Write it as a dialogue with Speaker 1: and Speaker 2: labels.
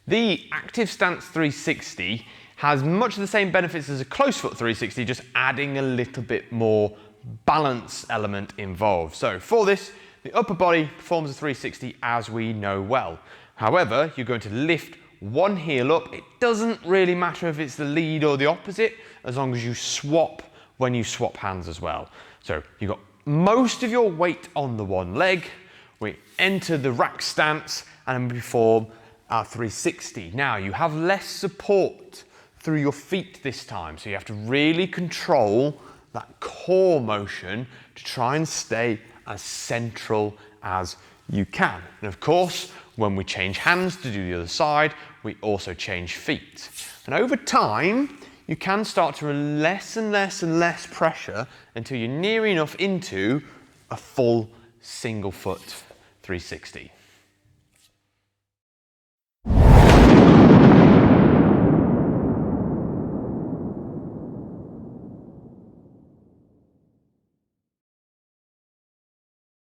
Speaker 1: The active stance 360 has much of the same benefits as a close foot 360, just adding a little bit more balance element involved. So for this, the upper body performs a 360 as we know well. However, you're going to lift one heel up. It doesn't really matter if it's the lead or the opposite, as long as you swap when you swap hands as well. So you've got most of your weight on the one leg. We enter the rack stance and perform our 360. Now you have less support through your feet this time, so you have to really control that core motion to try and stay as central as you can. And of course, when we change hands to do the other side, we also change feet. And over time, you can start to less and less and less pressure until you're near enough into a full single foot 360.